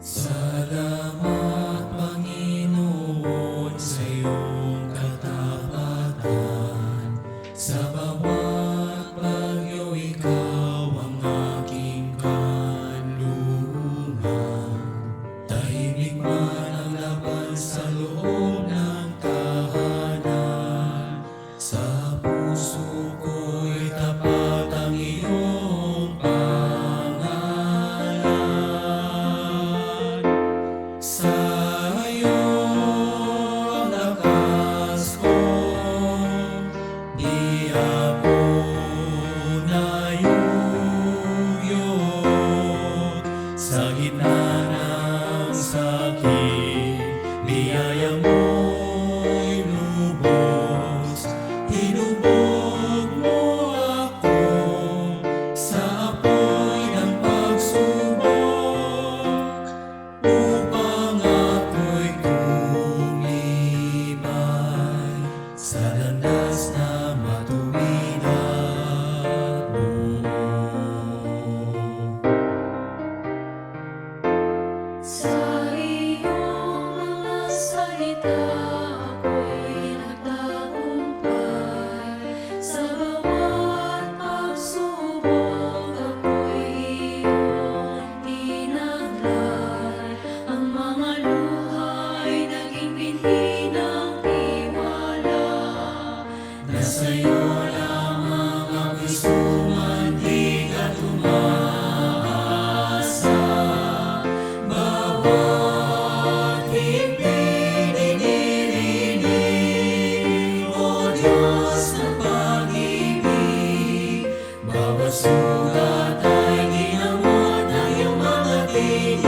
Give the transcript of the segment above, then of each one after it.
Salamat, Panginoon, sa iyong katapatan. Sa bawat bagyo, ikaw ang aking kanlungan. Tahimik man ang laban sa loob ng tahanan. Sa puso ko'y tapat ang iyong pangalan. Sa iyo ang lakas ko, di ako nayuyod. Sa gitna ng sakit, biyaya mo'y lubos. Hinubog mo ako sa apoy ng pagsubok, upang ako'y tumibay sa landas na matuwid at buo. Sa iyong mga salita ako'y nagtagumpay. Sa bawat pagsubok ako'y iyong tinaglay. Ang mga luha'y naging binhi ng tiwala. Nasa iyo lamang ang gusto mantig at umaasa. Bawat himig dinirinig, O Diyos ng pag-ibig. Bawat sugat ay ginamot ng iyong mga tinig.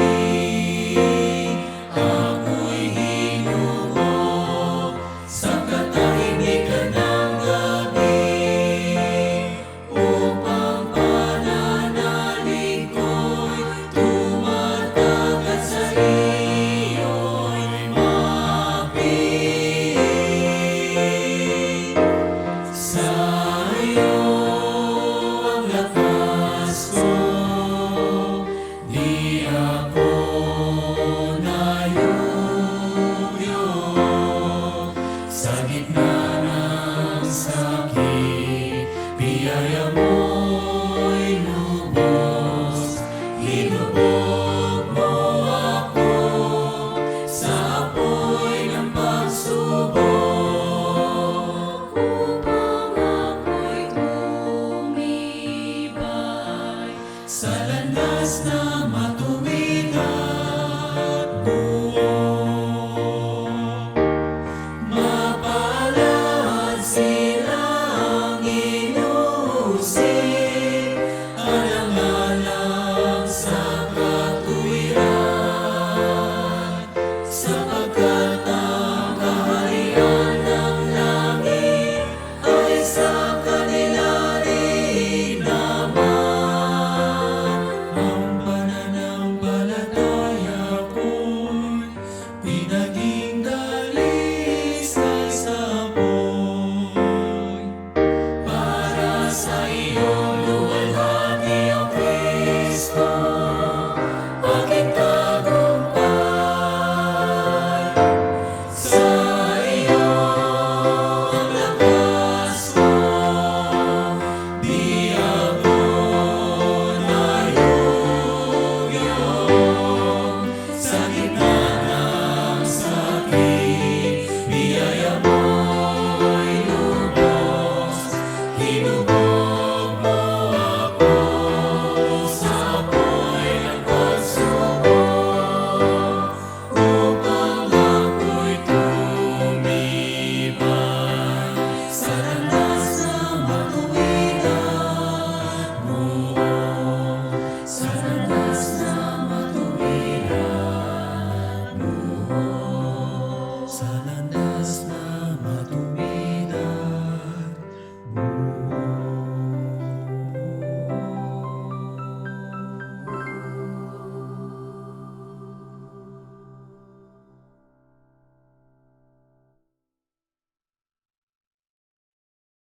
Ako'y hinubog sa katahimikan ng gabi, upang pananalig ko'y tumatag at sa iyo'y mapig. Sa iyo ang lakas ko, di ako nayuyod. Sa gitna ng sakit, biyaya mo'y lubos. Hinubog mo ako sa apoy ng pagsubok, Upang ako'y tumibay sa landas na matuwid at buo. Mapalad silang inusin